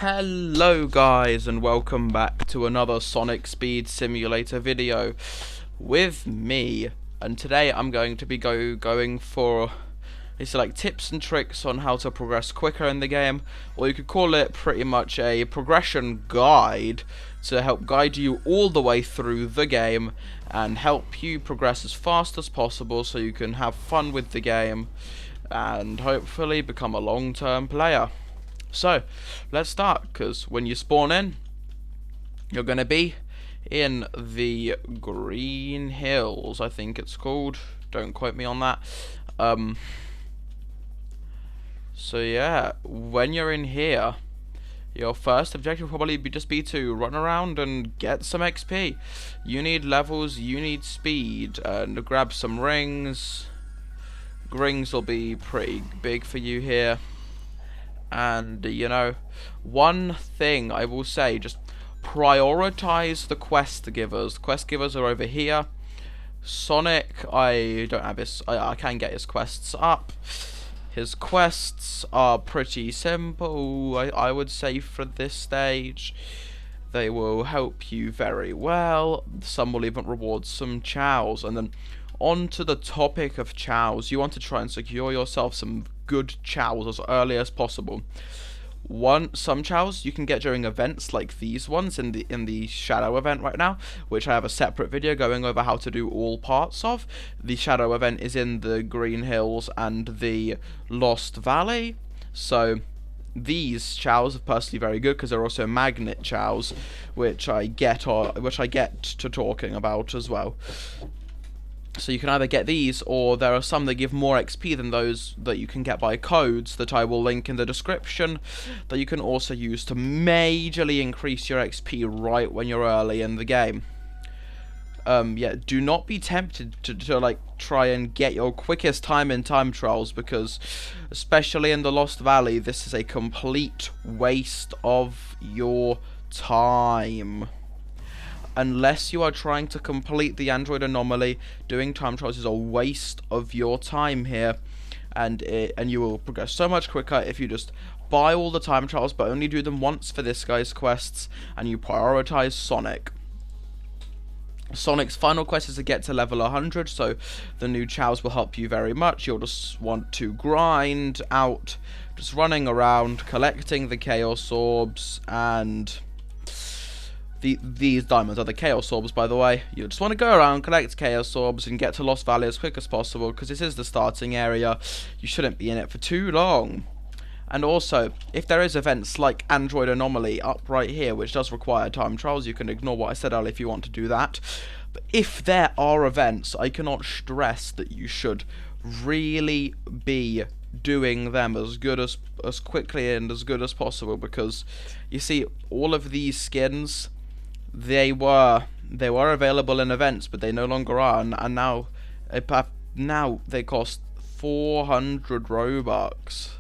Hello guys, and welcome back to another Sonic Speed Simulator video with me. And today I'm going to be going for like tips and tricks on how to progress quicker in the game, or you could call it pretty much a progression guide to help guide you all the way through the game and help you progress as fast as possible so you can have fun with the game and hopefully become a long-term player. So, let's start, because when you spawn in, you're going to be in the Green Hills, I think it's called. Don't quote me on that. So yeah, when you're in here, your first objective will probably just be to run around and get some XP. You need levels, you need speed, and grab some rings. Rings will be pretty big for you here. And, you know, one thing I will say, just prioritize the quest givers. The quest givers are over here. Sonic, I don't have his, I can get his quests up. His quests are pretty simple, I would say, for this stage. They will help you very well. Some will even reward some chows. And then on to the topic of chows. You want to try and secure yourself some good chows as early as possible. Some chows you can get during events like these ones in the shadow event right now, which I have a separate video going over how to do all parts of. The shadow event is in the Green Hills and the Lost Valley, so these chows are personally very good because they're also magnet chows, which I get to talking about as well. So you can either get these, or there are some that give more XP than those that you can get by codes that I will link in the description, that you can also use to majorly increase your XP right when you're early in the game. Yeah, do not be tempted to like try and get your quickest time in time trials, because especially in the Lost Valley, this is a complete waste of your time. Unless you are trying to complete the Android anomaly, doing time trials is a waste of your time here, and you will progress so much quicker if you just buy all the time trials but only do them once for this guy's quests, and you prioritize Sonic. Sonic's final quest is to get to level 100, so the new chows will help you very much. You'll just want to grind out, just running around, collecting the Chaos Orbs, and these diamonds are the Chaos Orbs, by the way. You just want to go around, collect Chaos Orbs, and get to Lost Valley as quick as possible, because this is the starting area. You shouldn't be in it for too long. And also, if there is events like Android Anomaly up right here, which does require time trials, you can ignore what I said earlier if you want to do that. But if there are events, I cannot stress that you should really be doing them as quickly and as good as possible, because you see, all of these skins, they were available in events, but they no longer are, and now they cost 400 Robux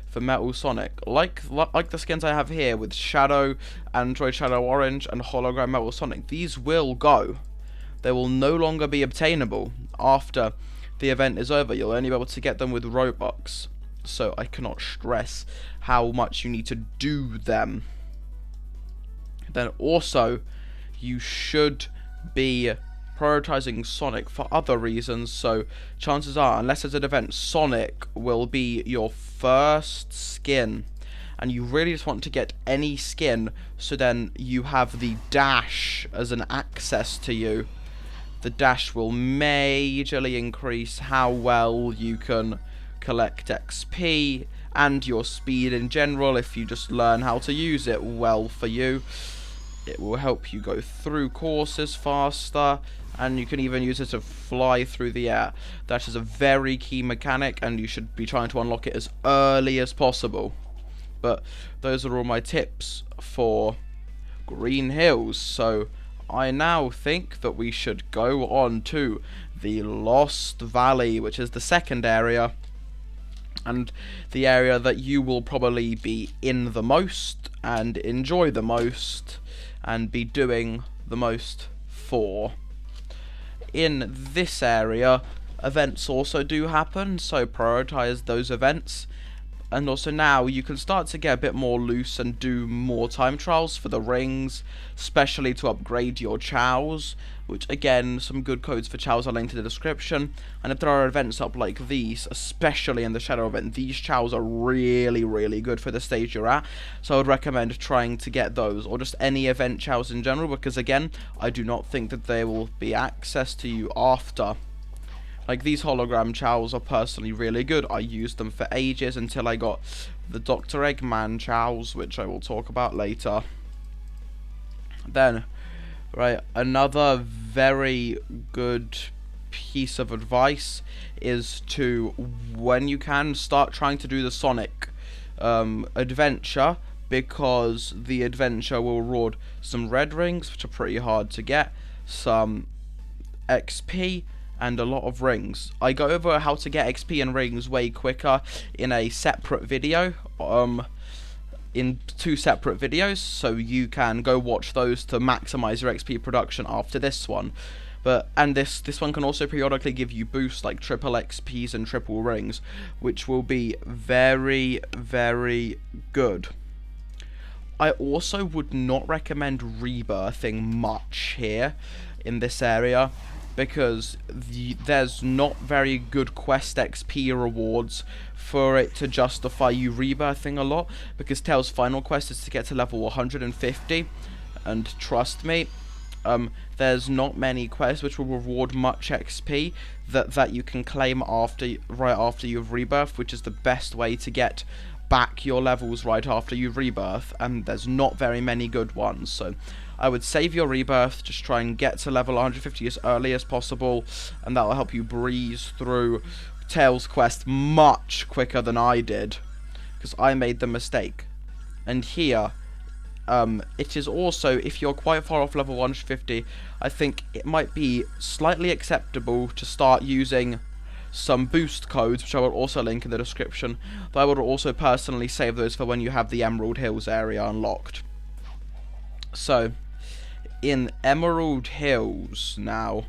for Metal Sonic. Like the skins I have here with Shadow, Android Shadow Orange, and Hologram Metal Sonic. These will go. They will no longer be obtainable after the event is over. You'll only be able to get them with Robux. So I cannot stress how much you need to do them. Then also, you should be prioritizing Sonic for other reasons, so chances are, unless it's an event, Sonic will be your first skin, and you really just want to get any skin so then you have the dash as an access to you. The dash will majorly increase how well you can collect XP and your speed in general if you just learn how to use it well for you. It will help you go through courses faster, and you can even use it to fly through the air. That is a very key mechanic, and you should be trying to unlock it as early as possible. But those are all my tips for Green Hills, so I now think that we should go on to the Lost Valley, which is the second area, and the area that you will probably be in the most and enjoy the most and be doing the most for. In this area, events also do happen, so prioritize those events. And also now you can start to get a bit more loose and do more time trials for the rings, especially to upgrade your chows, which again, some good codes for chows are linked in the description. And if there are events up like these, especially in the shadow event, these chows are really, really good for the stage you're at. So I would recommend trying to get those, or just any event chows in general, because again, I do not think that they will be access to you after. Like, these hologram chows are personally really good. I used them for ages until I got the Dr. Eggman chows, which I will talk about later. Then, right, another very good piece of advice is to, when you can, start trying to do the Sonic adventure, because the adventure will reward some red rings, which are pretty hard to get, some XP, and a lot of rings. I go over how to get XP and rings way quicker in a separate video, in 2 separate videos, so you can go watch those to maximize your XP production after this one. And this one can also periodically give you boosts like triple XPs and triple rings, which will be very, very good. I also would not recommend rebirthing much here in this area, because there's not very good quest XP rewards for it to justify you rebirthing a lot, because Tails' final quest is to get to level 150, and trust me, there's not many quests which will reward much XP that you can claim right after you've rebirthed, which is the best way to get back your levels right after you rebirth, and there's not very many good ones. So I would save your rebirth, just try and get to level 150 as early as possible, and that will help you breeze through Tails' quest much quicker than I did, because I made the mistake. And here, it is also, if you're quite far off level 150, I think it might be slightly acceptable to start using some boost codes, which I will also link in the description, but I would also personally save those for when you have the Emerald Hills area unlocked. So, in Emerald Hills now,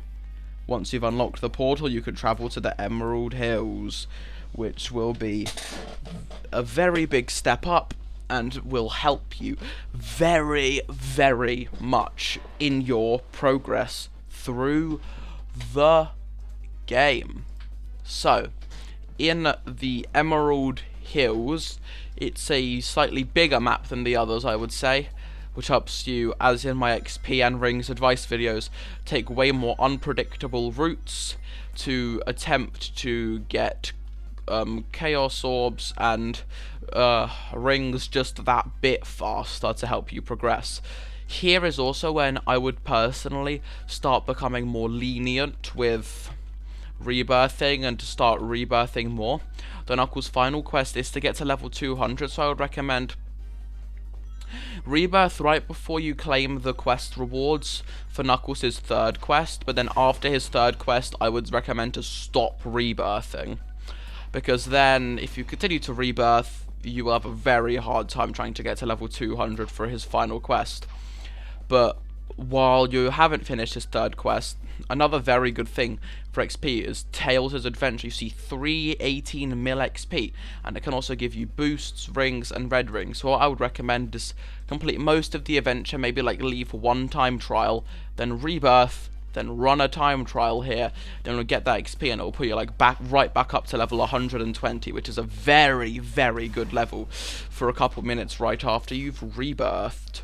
once you've unlocked the portal, you can travel to the Emerald Hills, which will be a very big step up and will help you very, very much in your progress through the game. So, in the Emerald Hills, it's a slightly bigger map than the others, I would say, which helps you, as in my XP and rings advice videos, take way more unpredictable routes to attempt to get Chaos Orbs and rings just that bit faster to help you progress. Here is also when I would personally start becoming more lenient with rebirthing and to start rebirthing more. The Knuckles' final quest is to get to level 200, so I would recommend rebirth right before you claim the quest rewards for Knuckles' 3rd quest, but then after his 3rd quest I would recommend to stop rebirthing, because then if you continue to rebirth you will have a very hard time trying to get to level 200 for his final quest. But while you haven't finished his 3rd quest, another very good thing for XP is Tails' adventure. You see 318 mil XP, and it can also give you boosts, rings, and red rings. So what I would recommend is complete most of the adventure, maybe like leave 1 time trial, then rebirth, then run a time trial here, then you'll get that XP and it'll put you like right back up to level 120, which is a very, very good level for a couple minutes right after you've rebirthed.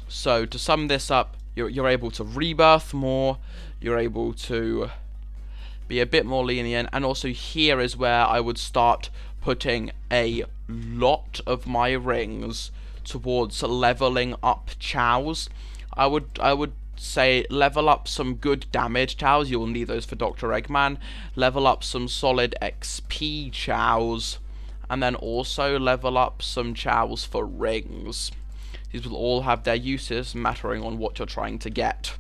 So to sum this up, you're able to rebirth more, you're able to be a bit more lenient, and also here is where I would start putting a lot of my rings towards leveling up chows. I would say level up some good damage chows, you'll need those for Dr. Eggman, level up some solid XP chows, and then also level up some chows for rings. These will all have their uses, mattering on what you're trying to get.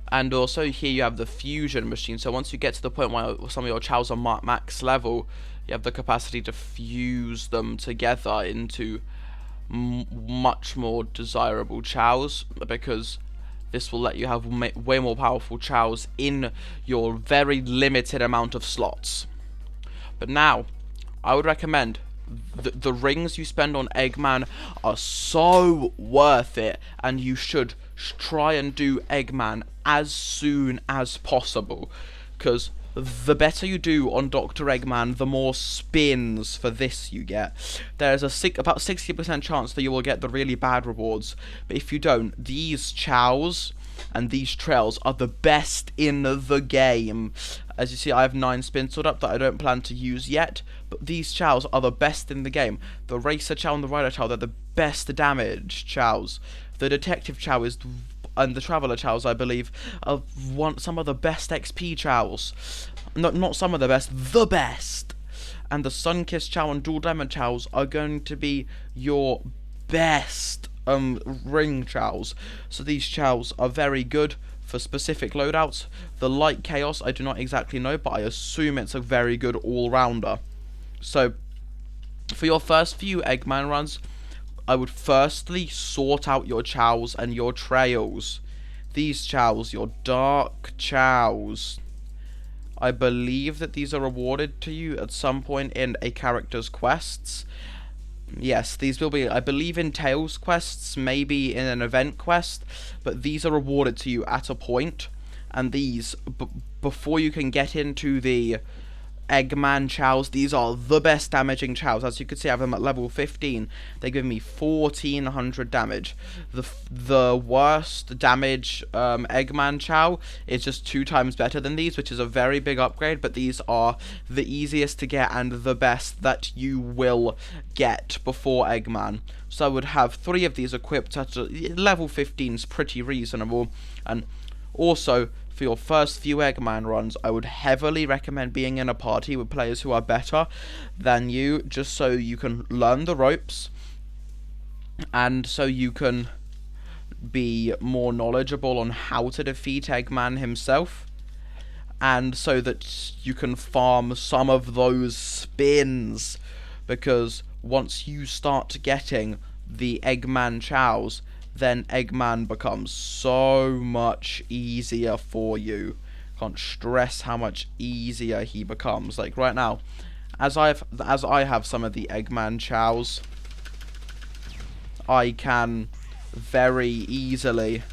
And also here you have the fusion machine, so once you get to the point where some of your chows are max level, you have the capacity to fuse them together into much more desirable chows, because this will let you have way more powerful chows in your very limited amount of slots. But now, I would recommend the rings you spend on Eggman are so worth it, and you should try and do Eggman as soon as possible, because the better you do on Dr. Eggman, the more spins for this you get. There's about 60% chance that you will get the really bad rewards, but if you don't, these chows and these trails are the best in the game. As you see, I have 9 spins stored up that I don't plan to use yet, but these chows are the best in the game. The Racer Chao and the Rider Chao, they're the best damage chows. The Detective Chao and the Traveler Chows, I believe, are some of the best XP chows. Not some of the best. And the Sunkiss Chao and Dual Diamond Chows are going to be your best ring chows. So these chows are very good for specific loadouts. The Light Chaos, I do not exactly know, but I assume it's a very good all-rounder. So, for your first few Eggman runs, I would firstly sort out your chows and your trails. These chows, your Dark Chows, I believe that these are awarded to you at some point in a character's quests. Yes, these will be, I believe, in Tails quests, maybe in an event quest, but these are awarded to you at a point, and these, before you can get into the Eggman chows, these are the best damaging chows. As you can see, I have them at level 15. They give me 1400 damage. The worst damage Eggman chow is just 2 times better than these, which is a very big upgrade, but these are the easiest to get and the best that you will get before Eggman. So I would have 3 of these equipped at level 15 is pretty reasonable. And also, for your first few Eggman runs, I would heavily recommend being in a party with players who are better than you, just so you can learn the ropes, and so you can be more knowledgeable on how to defeat Eggman himself, and so that you can farm some of those spins, because once you start getting the Eggman chows, then Eggman becomes so much easier for you. Can't stress how much easier he becomes. Like right now, as I have some of the Eggman chows, I can very easily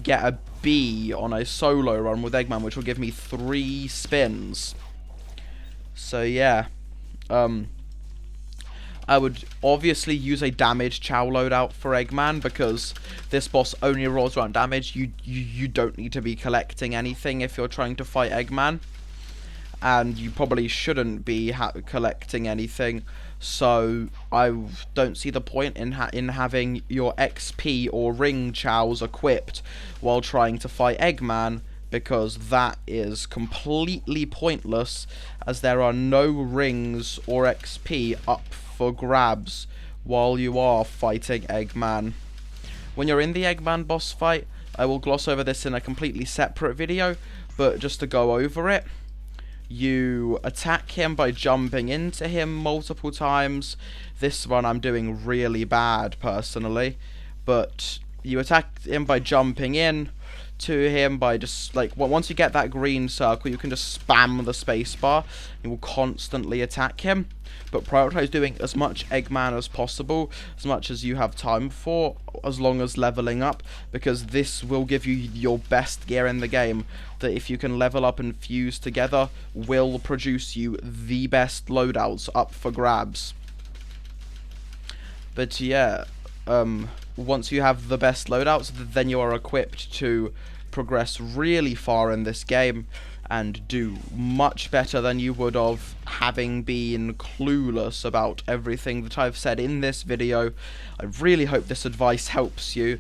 get a B on a solo run with Eggman, which will give me 3 spins. So yeah, I would obviously use a damage Chao loadout for Eggman, because this boss only rolls around damage. You don't need to be collecting anything if you're trying to fight Eggman, and you probably shouldn't be collecting anything. So I don't see the point in having your XP or ring chows equipped while trying to fight Eggman, because that is completely pointless, as there are no rings or XP up for grabs while you are fighting Eggman. When you're in the Eggman boss fight, I will gloss over this in a completely separate video, but just to go over it, you attack him by jumping into him multiple times. This one I'm doing really bad personally, but you attack him by jumping in to him by just, like, once you get that green circle, you can just spam the spacebar. You will constantly attack him, but prioritize doing as much Eggman as possible, as much as you have time for, as long as leveling up, because this will give you your best gear in the game, that if you can level up and fuse together, will produce you the best loadouts up for grabs. But yeah, once you have the best loadouts, then you are equipped to progress really far in this game and do much better than you would have having been clueless about everything that I've said in this video. I really hope this advice helps you,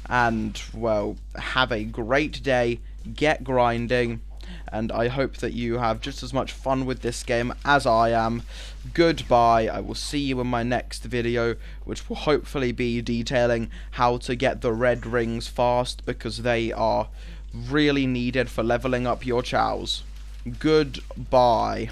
and well, have a great day, get grinding, and I hope that you have just as much fun with this game as I am. Goodbye. I will see you in my next video, which will hopefully be detailing how to get the red rings fast, because they are really needed for leveling up your chows. Goodbye.